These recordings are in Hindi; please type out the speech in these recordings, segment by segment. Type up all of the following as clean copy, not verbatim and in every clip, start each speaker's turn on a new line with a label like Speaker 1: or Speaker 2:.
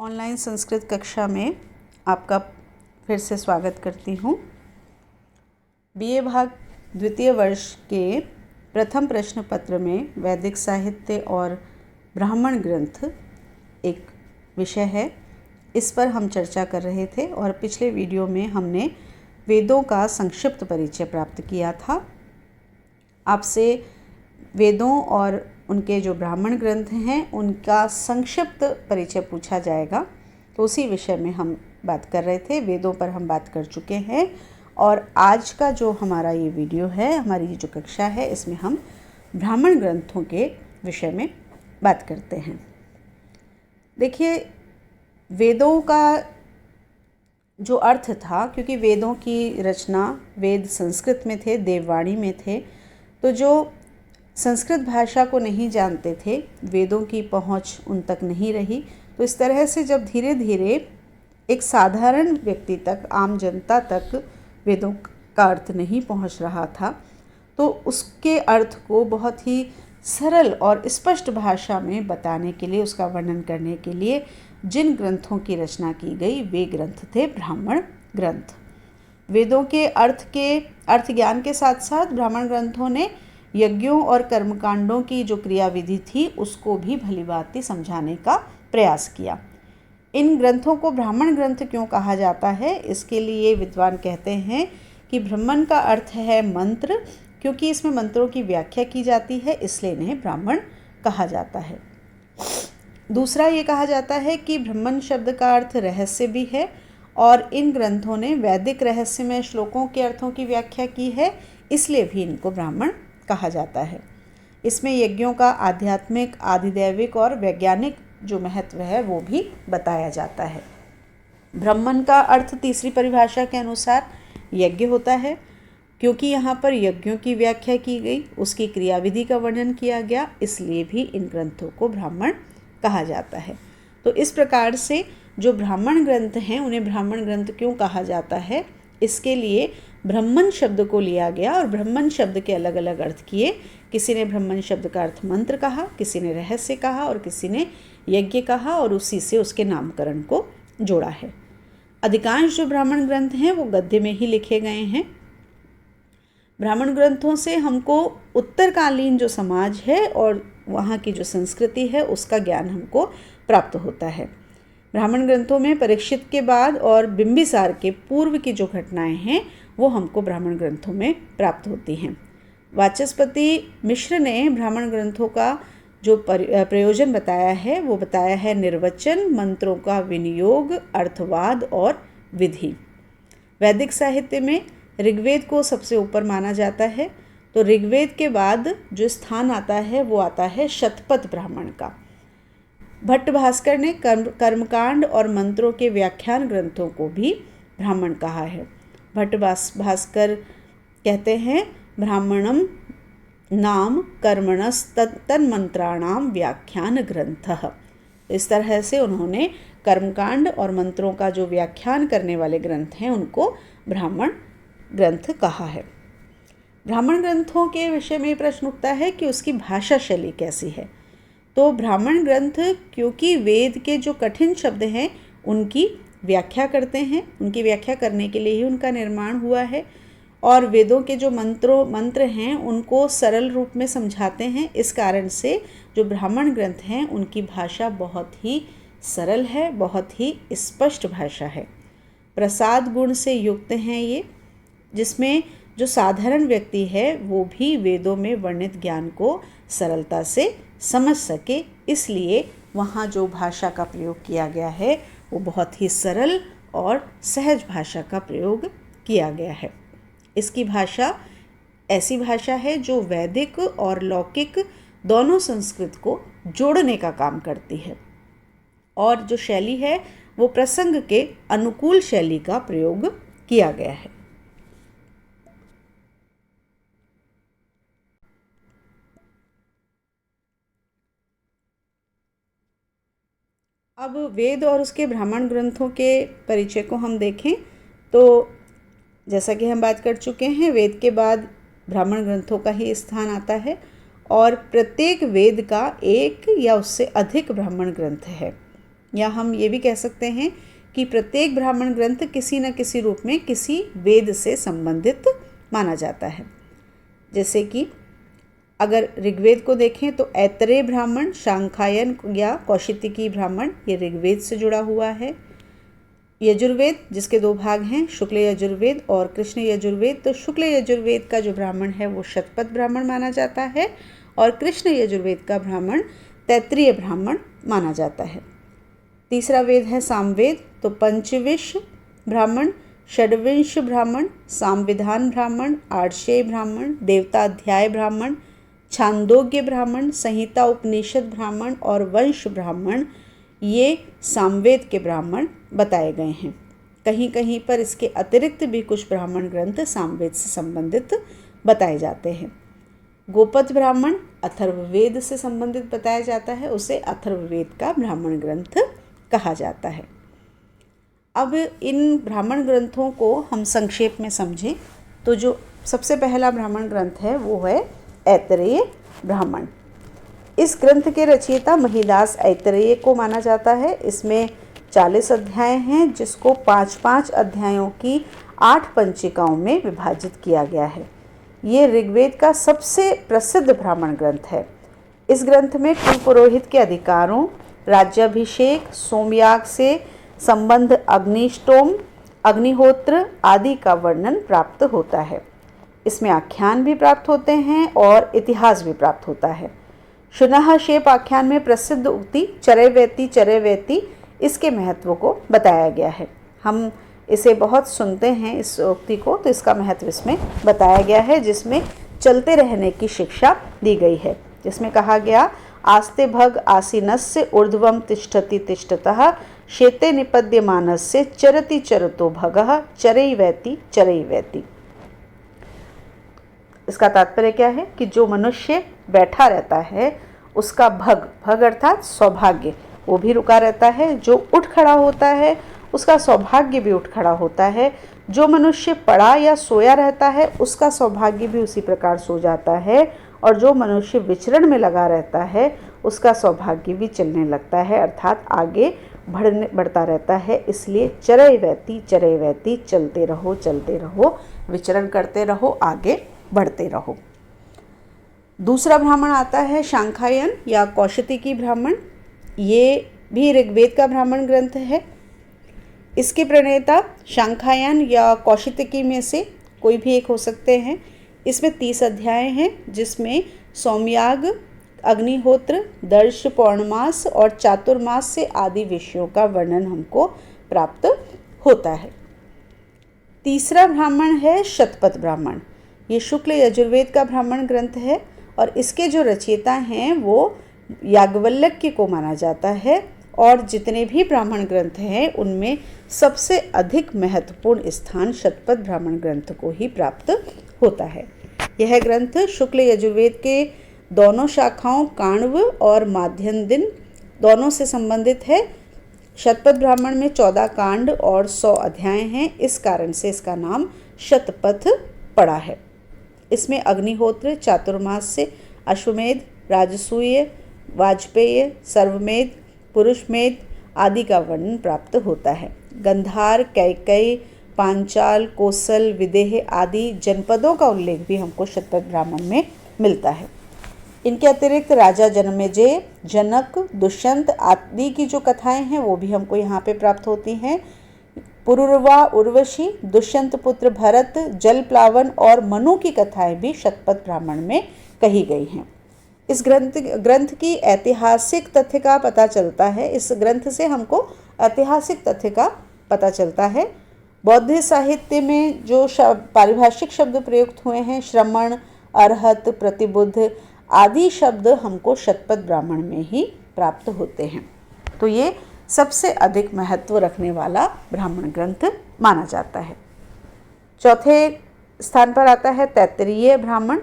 Speaker 1: ऑनलाइन संस्कृत कक्षा में आपका फिर से स्वागत करती हूँ। बीए भाग द्वितीय वर्ष के प्रथम प्रश्न पत्र में वैदिक साहित्य और ब्राह्मण ग्रंथ एक विषय है। इस पर हम चर्चा कर रहे थे और पिछले वीडियो में हमने वेदों का संक्षिप्त परिचय प्राप्त किया था। आपसे वेदों और उनके जो ब्राह्मण ग्रंथ हैं उनका संक्षिप्त परिचय पूछा जाएगा, तो उसी विषय में हम बात कर रहे थे। वेदों पर हम बात कर चुके हैं और आज का जो हमारा ये वीडियो है, हमारी ये जो कक्षा है, इसमें हम ब्राह्मण ग्रंथों के विषय में बात करते हैं। देखिए, वेदों का जो अर्थ था, क्योंकि वेदों की रचना वेद संस्कृत में थे, देववाणी में थे, तो जो संस्कृत भाषा को नहीं जानते थे, वेदों की पहुंच उन तक नहीं रही। तो इस तरह से जब धीरे धीरे एक साधारण व्यक्ति तक, आम जनता तक वेदों का अर्थ नहीं पहुंच रहा था, तो उसके अर्थ को बहुत ही सरल और स्पष्ट भाषा में बताने के लिए, उसका वर्णन करने के लिए जिन ग्रंथों की रचना की गई वे ग्रंथ थे ब्राह्मण ग्रंथ। वेदों के अर्थ ज्ञान के साथ साथ ब्राह्मण ग्रंथों ने यज्ञों और कर्मकांडों की जो क्रियाविधि थी उसको भी भलीभांति समझाने का प्रयास किया। इन ग्रंथों को ब्राह्मण ग्रंथ क्यों कहा जाता है, इसके लिए विद्वान कहते हैं कि ब्राह्मण का अर्थ है मंत्र, क्योंकि इसमें मंत्रों की व्याख्या की जाती है, इसलिए इन्हें ब्राह्मण कहा जाता है। दूसरा ये कहा जाता है कि ब्राह्मण शब्द का अर्थ रहस्य भी है और इन ग्रंथों ने वैदिक रहस्यमय श्लोकों के अर्थों की व्याख्या की है, इसलिए भी इनको ब्राह्मण कहा जाता है। इसमें यज्ञों का आध्यात्मिक, आधिदैविक और वैज्ञानिक जो महत्व है वो भी बताया जाता है। ब्राह्मण का अर्थ तीसरी परिभाषा के अनुसार यज्ञ होता है, क्योंकि यहाँ पर यज्ञों की व्याख्या की गई, उसकी क्रियाविधि का वर्णन किया गया, इसलिए भी इन ग्रंथों को ब्राह्मण कहा जाता है। तो इस प्रकार से जो ब्राह्मण ग्रंथ हैं उन्हें ब्राह्मण ग्रंथ क्यों कहा जाता है, इसके लिए ब्राह्मण शब्द को लिया गया और ब्राह्मण शब्द के अलग अलग अर्थ किए। किसी ने ब्राह्मण शब्द का अर्थ मंत्र कहा, किसी ने रहस्य कहा और किसी ने यज्ञ कहा, और उसी से उसके नामकरण को जोड़ा है। अधिकांश जो ब्राह्मण ग्रंथ हैं वो गद्य में ही लिखे गए हैं। ब्राह्मण ग्रंथों से हमको उत्तरकालीन जो समाज है और वहाँ की जो संस्कृति है उसका ज्ञान हमको प्राप्त होता है। ब्राह्मण ग्रंथों में परीक्षित के बाद और बिंबिसार के पूर्व की जो घटनाएं हैं वो हमको ब्राह्मण ग्रंथों में प्राप्त होती हैं। वाचस्पति मिश्र ने ब्राह्मण ग्रंथों का जो प्रयोजन बताया है वो बताया है निर्वचन, मंत्रों का विनियोग, अर्थवाद और विधि। वैदिक साहित्य में ऋग्वेद को सबसे ऊपर माना जाता है, तो ऋग्वेद के बाद जो स्थान आता है वो आता है शतपथ ब्राह्मण का। भट्ट भास्कर ने कर्मकांड और मंत्रों के व्याख्यान ग्रंथों को भी ब्राह्मण कहा है। भट्ट भास्कर कहते हैं ब्राह्मणम नाम कर्मणस तन्मंत्राणाम व्याख्यान ग्रंथः। इस तरह से उन्होंने कर्मकांड और मंत्रों का जो व्याख्यान करने वाले ग्रंथ हैं उनको ब्राह्मण ग्रंथ कहा है। ब्राह्मण ग्रंथों के विषय में प्रश्न उठता है कि उसकी भाषा शैली कैसी है। तो ब्राह्मण ग्रंथ क्योंकि वेद के जो कठिन शब्द हैं उनकी व्याख्या करते हैं, उनकी व्याख्या करने के लिए ही उनका निर्माण हुआ है, और वेदों के जो मंत्र हैं उनको सरल रूप में समझाते हैं। इस कारण से जो ब्राह्मण ग्रंथ हैं उनकी भाषा बहुत ही सरल है, बहुत ही स्पष्ट भाषा है। प्रसाद गुण से युक्त हैं ये, जिसमें जो साधारण व्यक्ति है वो भी वेदों में वर्णित ज्ञान को सरलता से समझ सके, इसलिए वहाँ जो भाषा का प्रयोग किया गया है वो बहुत ही सरल और सहज भाषा का प्रयोग किया गया है। इसकी भाषा ऐसी भाषा है जो वैदिक और लौकिक दोनों संस्कृत को जोड़ने का काम करती है, और जो शैली है वो प्रसंग के अनुकूल शैली का प्रयोग किया गया है। अब वेद और उसके ब्राह्मण ग्रंथों के परिचय को हम देखें तो जैसा कि हम बात कर चुके हैं, वेद के बाद ब्राह्मण ग्रंथों का ही स्थान आता है और प्रत्येक वेद का एक या उससे अधिक ब्राह्मण ग्रंथ है। या हम ये भी कह सकते हैं कि प्रत्येक ब्राह्मण ग्रंथ किसी न किसी रूप में किसी वेद से संबंधित माना जाता है। जैसे कि अगर ऋग्वेद को देखें तो ऐतरेय ब्राह्मण, शांखायन या कौशितिकी ब्राह्मण, ये ऋग्वेद से जुड़ा हुआ है। यजुर्वेद जिसके 2 भाग हैं, शुक्ल यजुर्वेद और कृष्ण यजुर्वेद, तो शुक्ल यजुर्वेद का जो ब्राह्मण है वो शतपथ ब्राह्मण माना जाता है और कृष्ण यजुर्वेद का ब्राह्मण तैत्तिरीय ब्राह्मण माना जाता है। तीसरा वेद है सामवेद, तो पंचविंश ब्राह्मण, षड्विंश ब्राह्मण, सामविधान ब्राह्मण, आर्षेय ब्राह्मण, देवताध्याय ब्राह्मण, छांदोग्य ब्राह्मण, संहिता उपनिषद ब्राह्मण और वंश ब्राह्मण, ये सामवेद के ब्राह्मण बताए गए हैं। कहीं कहीं पर इसके अतिरिक्त भी कुछ ब्राह्मण ग्रंथ सामवेद से संबंधित बताए जाते हैं। गोपथ ब्राह्मण अथर्ववेद से संबंधित बताया जाता है, उसे अथर्ववेद का ब्राह्मण ग्रंथ कहा जाता है। अब इन ब्राह्मण ग्रंथों को हम संक्षेप में समझें तो जो सबसे पहला ब्राह्मण ग्रंथ है वो है ऐतरेय ब्राह्मण। इस ग्रंथ के रचयिता महिदास ऐतरेय को माना जाता है। इसमें 40 अध्याय हैं, जिसको 5-5 अध्यायों की 8 पंचिकाओं में विभाजित किया गया है। ये ऋग्वेद का सबसे प्रसिद्ध ब्राह्मण ग्रंथ है। इस ग्रंथ में कुल पुरोहित के अधिकारों, राज्याभिषेक, सोमयाग से संबंध, अग्निष्टोम, अग्निहोत्र आदि का वर्णन प्राप्त होता है। इसमें आख्यान भी प्राप्त होते हैं और इतिहास भी प्राप्त होता है। शुनः शेप आख्यान में प्रसिद्ध उक्ति चरैवेति चरैवेति, इसके महत्व को बताया गया है। हम इसे बहुत सुनते हैं इस उक्ति को, तो इसका महत्व इसमें बताया गया है, जिसमें चलते रहने की शिक्षा दी गई है। जिसमें कहा गया आस्ते भग आसीनस्य ऊर्ध्वम तिष्ठति तिष्ठतः शेते निपद्यमानस्य चरति चरतो भगः चरैवेति चरैवेति। इसका तात्पर्य क्या है कि जो मनुष्य बैठा रहता है उसका भग अर्थात सौभाग्य वो भी रुका रहता है, जो उठ खड़ा होता है उसका सौभाग्य भी उठ खड़ा होता है, जो मनुष्य पड़ा या सोया रहता है उसका सौभाग्य भी उसी प्रकार सो जाता है, और जो मनुष्य विचरण में लगा रहता है उसका सौभाग्य भी चलने लगता है, अर्थात आगे बढ़ता रहता है। इसलिए चरैवेति चरैवेति, चलते रहो, विचरण करते रहो, आगे बढ़ते रहो। दूसरा ब्राह्मण आता है शांखायन या कौशितिकी ब्राह्मण। ये भी ऋग्वेद का ब्राह्मण ग्रंथ है। इसके प्रणेता शांखायन या कौशितिकी में से कोई भी एक हो सकते हैं। इसमें 30 अध्याय हैं, जिसमें सोमयाग, अग्निहोत्र, दर्श, पौर्णमास और चातुर्मास से आदि विषयों का वर्णन हमको प्राप्त होता है। तीसरा ब्राह्मण है शतपथ ब्राह्मण। ये शुक्ल यजुर्वेद का ब्राह्मण ग्रंथ है और इसके जो रचयिता हैं वो याज्ञवल्क्य को माना जाता है, और जितने भी ब्राह्मण ग्रंथ हैं उनमें सबसे अधिक महत्वपूर्ण स्थान शतपथ ब्राह्मण ग्रंथ को ही प्राप्त होता है। यह ग्रंथ शुक्ल यजुर्वेद के दोनों शाखाओं काण्व और माध्यन्दिन दोनों से संबंधित है। शतपथ ब्राह्मण में 14 कांड और 100 अध्याय हैं, इस कारण से इसका नाम शतपथ पड़ा है। इसमें अग्निहोत्र, चातुर्मास से अश्वमेध, राजसूय, वाजपेय, सर्वमेध, पुरुषमेध आदि का वर्णन प्राप्त होता है। गंधार, कैकेयी, पांचाल, कोसल, विदेह आदि जनपदों का उल्लेख भी हमको शतपथ ब्राह्मण में मिलता है। इनके अतिरिक्त राजा जन्मेजय, जनक, दुष्यंत आदि की जो कथाएं हैं वो भी हमको यहाँ पे प्राप्त होती हैं। पुरुरवा, उर्वशी, दुष्यंत पुत्र भरत, जल प्लावन और मनु की कथाएं भी शतपथ ब्राह्मण में कही गई हैं। इस ग्रंथ की ऐतिहासिक तथ्य का पता चलता है। इस ग्रंथ से हमको ऐतिहासिक तथ्य का पता चलता है। बौद्ध साहित्य में जो पारिभाषिक शब्द प्रयुक्त हुए हैं, श्रमण, अरहत, प्रतिबुद्ध आदि शब्द हमको शतपथ ब्राह्मण में ही प्राप्त होते हैं। तो ये सबसे अधिक महत्व रखने वाला ब्राह्मण ग्रंथ माना जाता है। चौथे स्थान पर आता है तैत्तिरीय ब्राह्मण।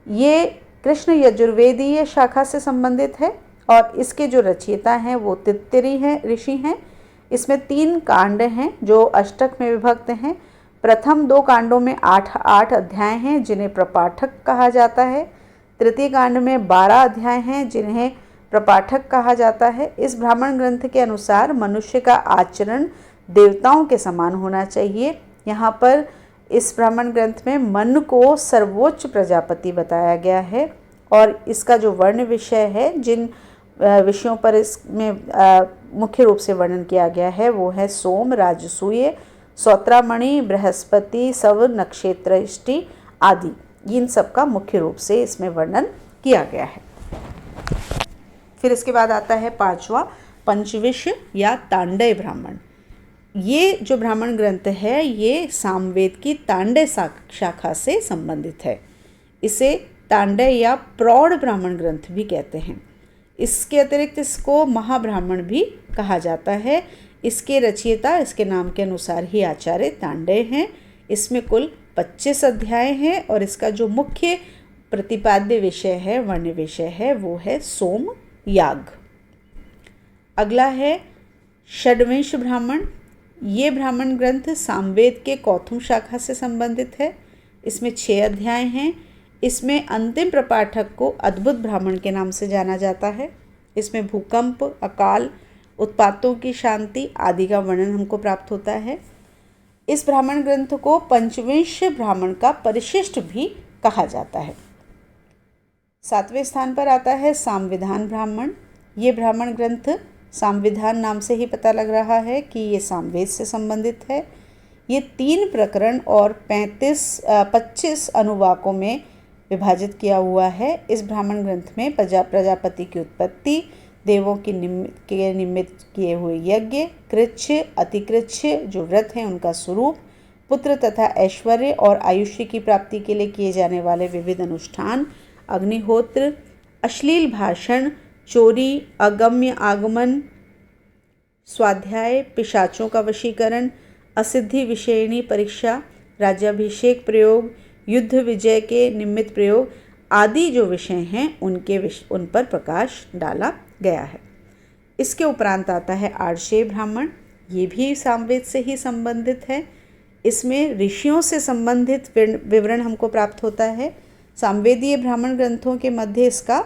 Speaker 1: ये कृष्ण यजुर्वेदीय शाखा से संबंधित है और इसके जो रचयिता हैं वो तैत्तिरी हैं, ऋषि हैं। इसमें 3 कांड हैं जो अष्टक में विभक्त हैं। प्रथम 2 कांडों में 8 अध्याय हैं जिन्हें प्रपाठक कहा जाता है। तृतीय कांड में 12 अध्याय हैं जिन्हें प्रपाठक कहा जाता है। इस ब्राह्मण ग्रंथ के अनुसार मनुष्य का आचरण देवताओं के समान होना चाहिए। यहाँ पर इस ब्राह्मण ग्रंथ में मन को सर्वोच्च प्रजापति बताया गया है और इसका जो वर्ण विषय है, जिन विषयों पर इसमें मुख्य रूप से वर्णन किया गया है वो है सोम, राजसूय, सौत्रामणि, बृहस्पति, सव, नक्षत्र, इष्टि आदि। इन सब का मुख्य रूप से इसमें वर्णन किया गया है। फिर इसके बाद आता है पांचवा पंचविश या तांडय ब्राह्मण। ये जो ब्राह्मण ग्रंथ है ये सामवेद की तांडय शाखा से संबंधित है। इसे तांडय या प्रौढ़ ब्राह्मण ग्रंथ भी कहते हैं। इसके अतिरिक्त इसको महाब्राह्मण भी कहा जाता है। इसके रचयिता इसके नाम के अनुसार ही आचार्य तांडय हैं। इसमें कुल 25 अध्याय हैं और इसका जो मुख्य प्रतिपाद्य विषय है, वर्ण विषय है, वो है सोम याग। अगला है षड्विंश ब्राह्मण। ये ब्राह्मण ग्रंथ सामवेद के कौथुम शाखा से संबंधित है। इसमें 6 अध्याय हैं। इसमें अंतिम प्रपाठक को अद्भुत ब्राह्मण के नाम से जाना जाता है। इसमें भूकंप, अकाल, उत्पातों की शांति आदि का वर्णन हमको प्राप्त होता है। इस ब्राह्मण ग्रंथ को पंचविंश ब्राह्मण का परिशिष्ट भी कहा जाता है। 7वें स्थान पर आता है सामविधान ब्राह्मण। ये ब्राह्मण ग्रंथ सामविधान नाम से ही पता लग रहा है कि ये सामवेद से संबंधित है। ये 3 प्रकरण और 25 अनुवाकों में विभाजित किया हुआ है। इस ब्राह्मण ग्रंथ में प्रजापति की उत्पत्ति, देवों की निमित्त किए हुए यज्ञ, कृच्छ, अतिकृच्छ जो व्रत हैं उनका स्वरूप, पुत्र तथा ऐश्वर्य और आयुष्य की प्राप्ति के लिए किए जाने वाले विविध अनुष्ठान, अग्निहोत्र, अश्लील भाषण, चोरी, अगम्य आगमन, स्वाध्याय, पिशाचों का वशीकरण, असिद्धि विषयिणी परीक्षा, राज्याभिषेक प्रयोग, युद्ध विजय के निमित्त प्रयोग आदि जो विषय हैं उन पर प्रकाश डाला गया है। इसके उपरांत आता है आर्षेय ब्राह्मण। ये भी सामवेद से ही संबंधित है। इसमें ऋषियों से संबंधित विवरण हमको प्राप्त होता है। सामवेदीय ब्राह्मण ग्रंथों के मध्य इसका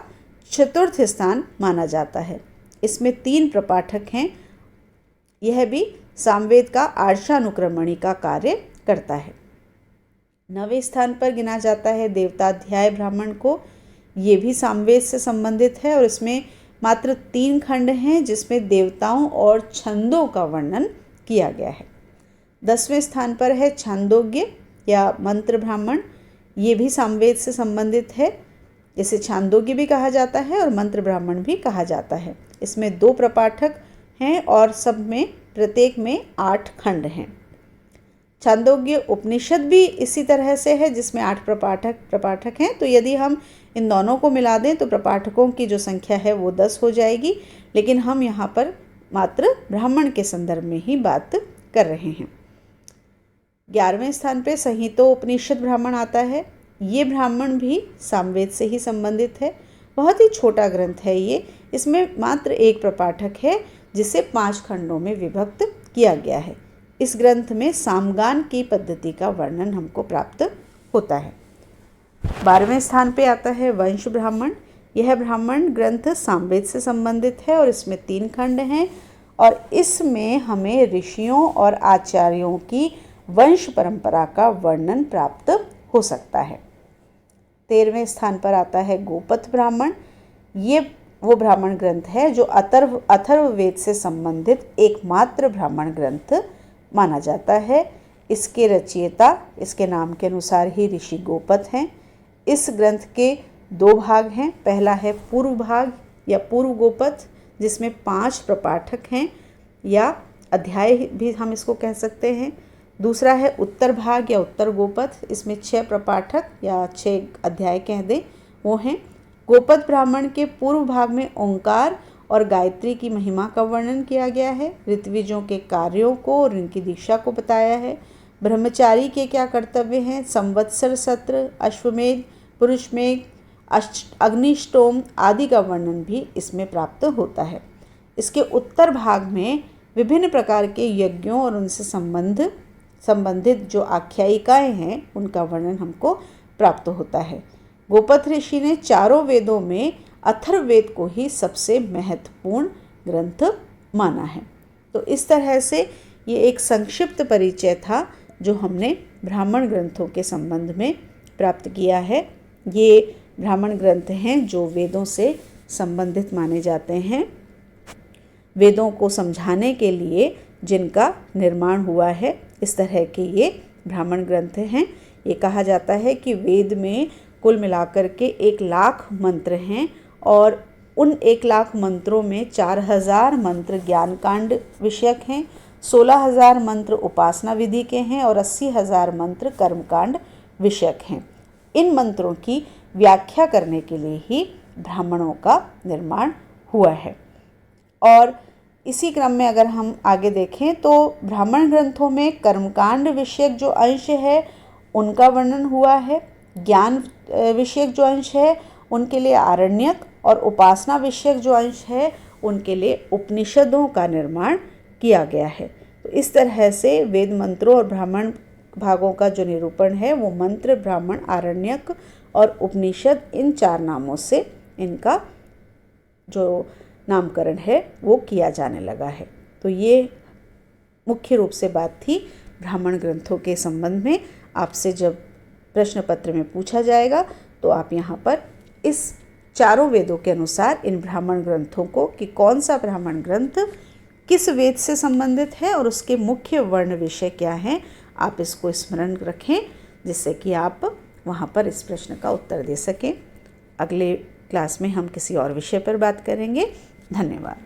Speaker 1: 4th स्थान माना जाता है। इसमें 3 प्रपाठक हैं। यह भी सामवेद का आर्षानुक्रमणि का कार्य करता है। 9वें स्थान पर गिना जाता है देवताध्याय ब्राह्मण को। ये भी सामवेद से संबंधित है और इसमें मात्र 3 खंड हैं जिसमें देवताओं और छंदों का वर्णन किया गया है। 10वें स्थान पर है छांदोग्य या मंत्र ब्राह्मण। ये भी सामवेद से संबंधित है। इसे छांदोग्य भी कहा जाता है और मंत्र ब्राह्मण भी कहा जाता है। इसमें 2 प्रपाठक हैं और सब में प्रत्येक में 8 खंड हैं। छांदोग्य उपनिषद भी इसी तरह से है जिसमें 8 प्रपाठक हैं। तो यदि हम इन दोनों को मिला दें तो प्रपाठकों की जो संख्या है वो 10 हो जाएगी, लेकिन हम यहाँ पर मात्र ब्राह्मण के संदर्भ में ही बात कर रहे हैं। 11वें स्थान पे संहितोपनिषद ब्राह्मण आता है। ये ब्राह्मण भी सामवेद से ही संबंधित है। बहुत ही छोटा ग्रंथ है ये। इसमें मात्र 1 प्रपाठक है जिसे 5 खंडों में विभक्त किया गया है। इस ग्रंथ में सामगान की पद्धति का वर्णन हमको प्राप्त होता है। 12वें स्थान पे आता है वंश ब्राह्मण। यह ब्राह्मण ग्रंथ सामवेद से संबंधित है और इसमें 3 खंड हैं और इसमें हमें ऋषियों और आचार्यों की वंश परंपरा का वर्णन प्राप्त हो सकता है। 13वें स्थान पर आता है गोपथ ब्राह्मण। ये वो ब्राह्मण ग्रंथ है जो अथर्ववेद से संबंधित एकमात्र ब्राह्मण ग्रंथ माना जाता है। इसके रचयिता इसके नाम के अनुसार ही ऋषि गोपथ हैं। इस ग्रंथ के 2 भाग हैं। पहला है पूर्व भाग या पूर्व गोपथ जिसमें 5 प्रपाठक हैं या अध्याय भी हम इसको कह सकते हैं। दूसरा है उत्तर भाग या उत्तर गोपथ, इसमें 6 प्रपाठक या 6 अध्याय कह दें वो हैं। गोपथ ब्राह्मण के पूर्व भाग में ओंकार और गायत्री की महिमा का वर्णन किया गया है। ऋत्विजों के कार्यों को और इनकी दीक्षा को बताया है। ब्रह्मचारी के क्या कर्तव्य हैं, संवत्सर सत्र, अश्वमेध, पुरुषमेघ, अग्निष्टोम आदि का वर्णन भी इसमें प्राप्त होता है। इसके उत्तर भाग में विभिन्न प्रकार के यज्ञों और उनसे संबंधित जो आख्यायिकाएं हैं उनका वर्णन हमको प्राप्त होता है। गोपथ ऋषि ने चारों वेदों में अथर्ववेद को ही सबसे महत्वपूर्ण ग्रंथ माना है। तो इस तरह से ये एक संक्षिप्त परिचय था जो हमने ब्राह्मण ग्रंथों के संबंध में प्राप्त किया है। ये ब्राह्मण ग्रंथ हैं जो वेदों से संबंधित माने जाते हैं, वेदों को समझाने के लिए जिनका निर्माण हुआ है, इस तरह के ये ब्राह्मण ग्रंथ हैं। ये कहा जाता है कि वेद में कुल मिलाकर के 1,00,000 मंत्र हैं और उन 1,00,000 मंत्रों में 4,000 मंत्र ज्ञान कांड विषयक हैं, 16,000 मंत्र उपासना विधि के हैं और 80,000 मंत्र कर्मकांड विषयक हैं। इन मंत्रों की व्याख्या करने के लिए ही ब्राह्मणों का निर्माण हुआ है। और इसी क्रम में अगर हम आगे देखें तो ब्राह्मण ग्रंथों में कर्मकांड विषयक जो अंश है उनका वर्णन हुआ है, ज्ञान विषयक जो अंश है उनके लिए आरण्यक और उपासना विषयक जो अंश है उनके लिए उपनिषदों का निर्माण किया गया है। तो इस तरह से वेद मंत्रों और ब्राह्मण भागों का जो निरूपण है वो मंत्र, ब्राह्मण, आरण्यक और उपनिषद, इन 4 नामों से इनका जो नामकरण है वो किया जाने लगा है। तो ये मुख्य रूप से बात थी ब्राह्मण ग्रंथों के संबंध में। आपसे जब प्रश्न पत्र में पूछा जाएगा तो आप यहाँ पर इस चारों वेदों के अनुसार इन ब्राह्मण ग्रंथों को कि कौन सा ब्राह्मण ग्रंथ किस वेद से संबंधित है और उसके मुख्य वर्ण विषय क्या हैं, आप इसको स्मरण रखें जिससे कि आप वहाँ पर इस प्रश्न का उत्तर दे सकें। अगले क्लास में हम किसी और विषय पर बात करेंगे। धन्यवाद।